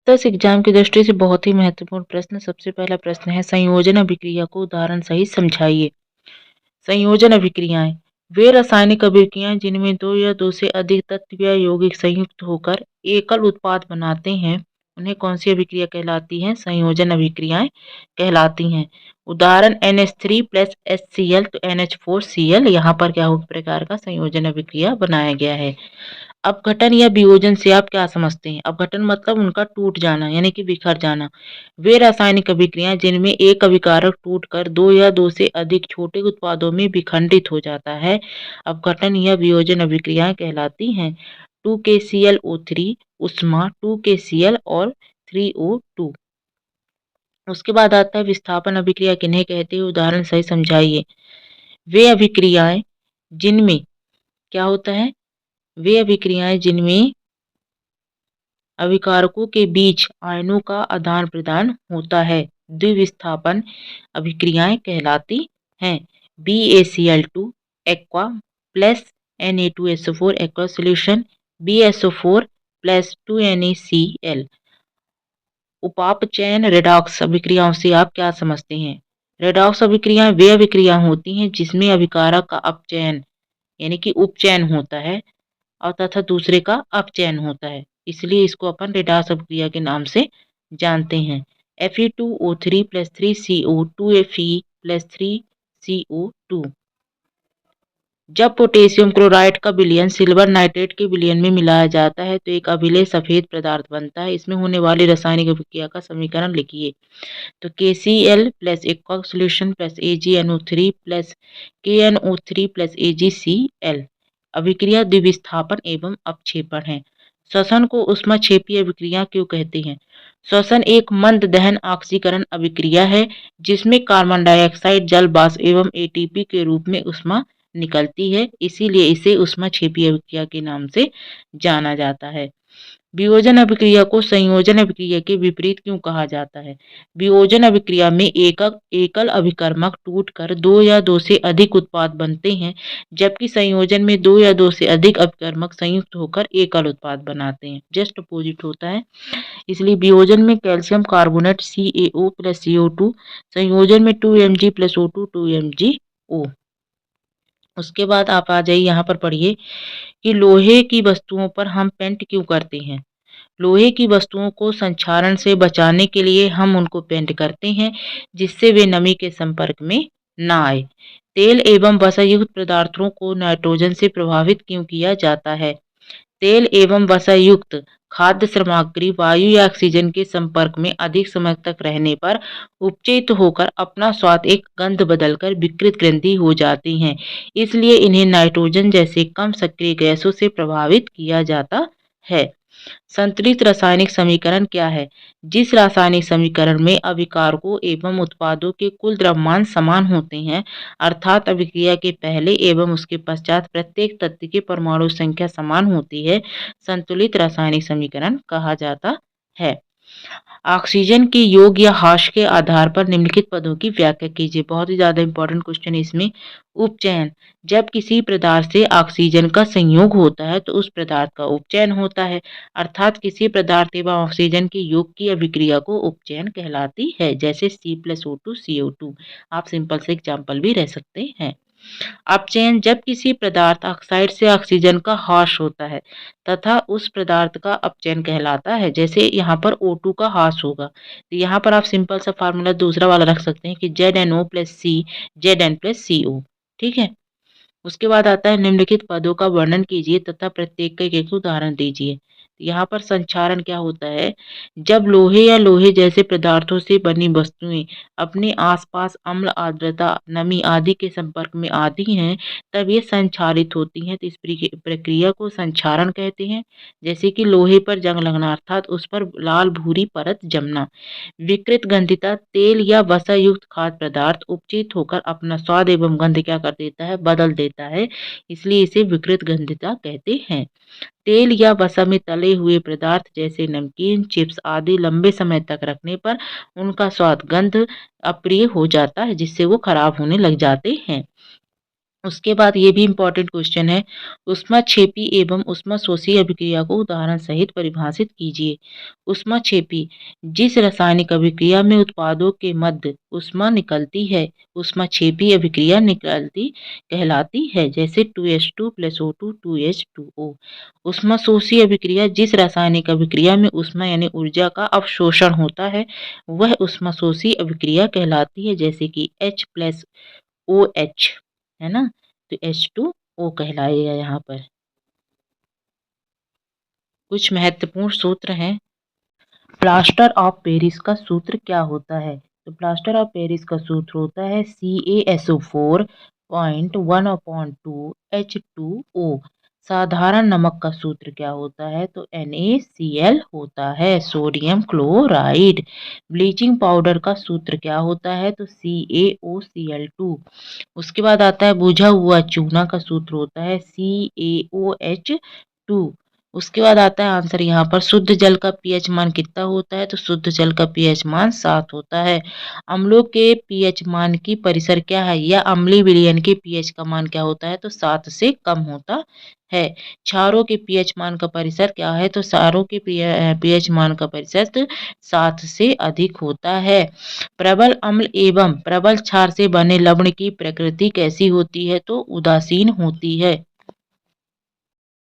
10 exam की दृष्टि से बहुत ही महत्वपूर्ण प्रश्न। सबसे पहला प्रश्न है, संयोजन अभिक्रिया को उदाहरण सहित समझाइए। संयोजन अभिक्रियाएं वे रासायनिक अभिक्रियाएं जिनमें दो या दो से अधिक तत्व या यौगिक संयुक्त होकर एकल उत्पाद बनाते हैं। उन्हें कौन सी अभिक्रिया कहलाती हैं? संयोजन अभिक्रियाएं कहलाती हैं। उदाहरण NH3 प्लस HCl तो NH4Cl। यहाँ पर क्या हो प्रकार का संयोजन अभिक्रिया बनाया गया है। अपघटन या वियोजन से आप क्या समझते हैं? अपघटन मतलब उनका टूट जाना यानी कि बिखर जाना। वे रासायनिक अभिक्रियाएं जिनमें एक अभिकारक टूटकर दो या दो से अधिक छोटे उत्पादों में विखंडित हो जाता है, अपघटन या वियोजन अभिक्रियाएं कहलाती हैं। 2KClO3 उष्मा 2KCl और 3O2। उसके बाद आता है विस्थापन अभिक्रिया किन्हें कहते हैं? उदाहरण सही समझाइए। वे अभिक्रियाएं जिनमें क्या होता है? वे अभिक्रियाएं जिनमें अभिकारकों के बीच आयनों का आदान प्रदान होता है, द्विविस्थापन अभिक्रियाएं कहलाती हैं। BaCl2 aqua plus Na2SO4 aqua solution BSO4 plus 2NaCl। उपापचयन रेडॉक्स अभिक्रियाओं से आप क्या समझते हैं? रेडॉक्स अभिक्रियाएं वे अभिक्रिया होती हैं जिसमें अभिकारक का अपचयन यानी कि उपचयन होता है और तथा दूसरे का अपचयन होता है, इसलिए इसको अपन रेडॉक्स अभिक्रिया के नाम से जानते हैं। Fe2O3 plus 3CO 2Fe plus 3CO2। जब पोटेशियम क्लोराइड का विलयन सिल्वर नाइट्रेट के विलयन में मिलाया जाता है तो एक अभिलेय सफेद पदार्थ बनता है। इसमें होने वाली रासायनिक अभिक्रिया का समीकरण लिखिए। तो KCl plus aqua solution plus AgNO3 plus KNO3 plus AgCl। अभिक्रिया द्विविस्थापन एवं अपक्षेपण है। श्वसन को ऊष्माक्षेपीय अभिक्रिया क्यों कहते हैं? श्वसन एक मंद दहन ऑक्सीकरण अभिक्रिया है जिसमें कार्बन डाइऑक्साइड जल वाष्प एवं ATP के रूप में ऊष्मा निकलती है, इसीलिए इसे ऊष्माक्षेपीय अभिक्रिया के नाम से जाना जाता है। वियोजन अभिक्रिया को संयोजन अभिक्रिया के विपरीत क्यों कहा जाता है? वियोजन अभिक्रिया में एकल अभिकर्मक टूटकर दो या दो से अधिक उत्पाद बनते हैं, जबकि संयोजन में दो या दो से अधिक अभिकर्मक संयुक्त होकर एकल उत्पाद बनाते हैं। जस्ट अपोजिट होता है। इसलिए वियोजन में calcium carbonate CaO plus CO2, संयोजन में 2Mg प्लस O2 2MgO। उसके बाद आप आ जाइए, यहाँ पर पढ़िए कि लोहे की वस्तुओं पर हम पेंट क्यों करते हैं। लोहे की वस्तुओं को संक्षारण से बचाने के लिए हम उनको पेंट करते हैं जिससे वे नमी के संपर्क में ना आए। तेल एवं वसायुक्त पदार्थों को नाइट्रोजन से प्रभावित क्यों किया जाता है? तेल एवं वसायुक्त खाद्य सामग्री वायु या ऑक्सीजन के संपर्क में अधिक समय तक रहने पर उपचयित होकर अपना स्वाद एक गंध बदलकर विकृत ग्रंथि हो जाती हैं, इसलिए इन्हें नाइट्रोजन जैसे कम सक्रिय गैसों से प्रभावित किया जाता है। संतुलित रासायनिक समीकरण क्या है? जिस रासायनिक समीकरण में अभिकारकों एवं उत्पादों के कुल द्रव्यमान समान होते हैं, अर्थात अभिक्रिया के पहले एवं उसके पश्चात प्रत्येक तत्व की परमाणु संख्या समान होती है, संतुलित रासायनिक समीकरण कहा जाता है। ऑक्सीजन के योग या ह्रास के आधार पर निम्नलिखित पदों की व्याख्या कीजिए। बहुत ही ज्यादा इंपॉर्टेंट क्वेश्चन है इसमें। उपचयन, जब किसी पदार्थ से ऑक्सीजन का संयोग होता है तो उस पदार्थ का उपचयन होता है, अर्थात किसी पदार्थ एवं ऑक्सीजन के योग की अभिक्रिया को उपचयन कहलाती है, जैसे C+O2 CO2। आप सिंपल से एग्जाम्पल भी रह सकते हैं। अपचयन, जब किसी पदार्थ ऑक्साइड से ऑक्सीजन का ह्रास होता है तथा उस पदार्थ का अपचयन कहलाता है, जैसे यहाँ पर O2 का ह्रास होगा तो यहाँ पर आप सिंपल सा फार्मूला दूसरा वाला रख सकते हैं कि ZnO plus C Zn plus CO। ठीक है। उसके बाद आता है निम्नलिखित पदों का वर्णन कीजिए तथा प्रत्येक का एक उदाहरण दीजिए। यहाँ पर संक्षारण क्या होता है? जब लोहे या लोहे जैसे पदार्थों से बनी वस्तुएं अपने आसपास अम्ल, आर्द्रता, नमी आदि के संपर्क में आती हैं तब ये संक्षारित होती हैं, तो इस प्रक्रिया को संक्षारण कहते हैं। जैसे कि लोहे पर जंग लगना अर्थात उस पर लाल भूरी परत जमना। विकृत गंधिता, तेल या वसा युक्त खाद्य पदार्थ उपचित होकर अपना स्वाद एवं गंध क्या कर देता है? बदल देता है, इसलिए इसे विकृत गंधिता कहते हैं। तेल या वसा में तले हुए पदार्थ जैसे नमकीन, चिप्स आदि लंबे समय तक रखने पर उनका स्वाद गंध अप्रिय हो जाता है जिससे वो खराब होने लग जाते हैं। उसके बाद ये भी इम्पोर्टेंट क्वेश्चन है, ऊष्माक्षेपी एवं ऊष्माशोषी अभिक्रिया को उदाहरण सहित परिभाषित कीजिए। ऊष्माक्षेपी, जिस रासायनिक अभिक्रिया में उत्पादों के मध्य ऊष्मा निकलती है, ऊष्माक्षेपी अभिक्रिया निकलती कहलाती है, जैसे 2H2 + O2 2H2O। ऊष्माशोषी अभिक्रिया, जिस रासायनिक अभिक्रिया में ऊष्मा यानी ऊर्जा का अवशोषण होता है, वह ऊष्माशोषी अभिक्रिया कहलाती है, जैसे कि H+OH, है ना? तो H2O कहलाएगा यहाँ पर। कुछ महत्वपूर्ण सूत्र हैं। प्लास्टर ऑफ पेरिस का सूत्र क्या होता है? तो प्लास्टर ऑफ पेरिस का सूत्र होता है CaSO4.1/2H2O। साधारण नमक का सूत्र क्या होता है? तो NaCl होता है, सोडियम क्लोराइड। ब्लीचिंग पाउडर का सूत्र क्या होता है? तो CaOCl2। उसके बाद आता है बुझा हुआ चूना का सूत्र होता है CaOH2। उसके बाद आता है आंसर यहाँ पर, शुद्ध जल का पीएच मान कितना होता है? तो शुद्ध जल का पीएच मान 7 होता है। अम्लों के पीएच मान की परिसर क्या है, या अम्लीय विलयन के पीएच का मान क्या होता है? तो 7 से कम होता है। क्षारों के पीएच मान का परिसर क्या है? तो क्षारों के पीएच मान का परिसर 7 से अधिक होता है। प्रबल अम्ल एवं प्रबल क्षार से बने लवण की प्रकृति कैसी होती है? तो उदासीन होती है।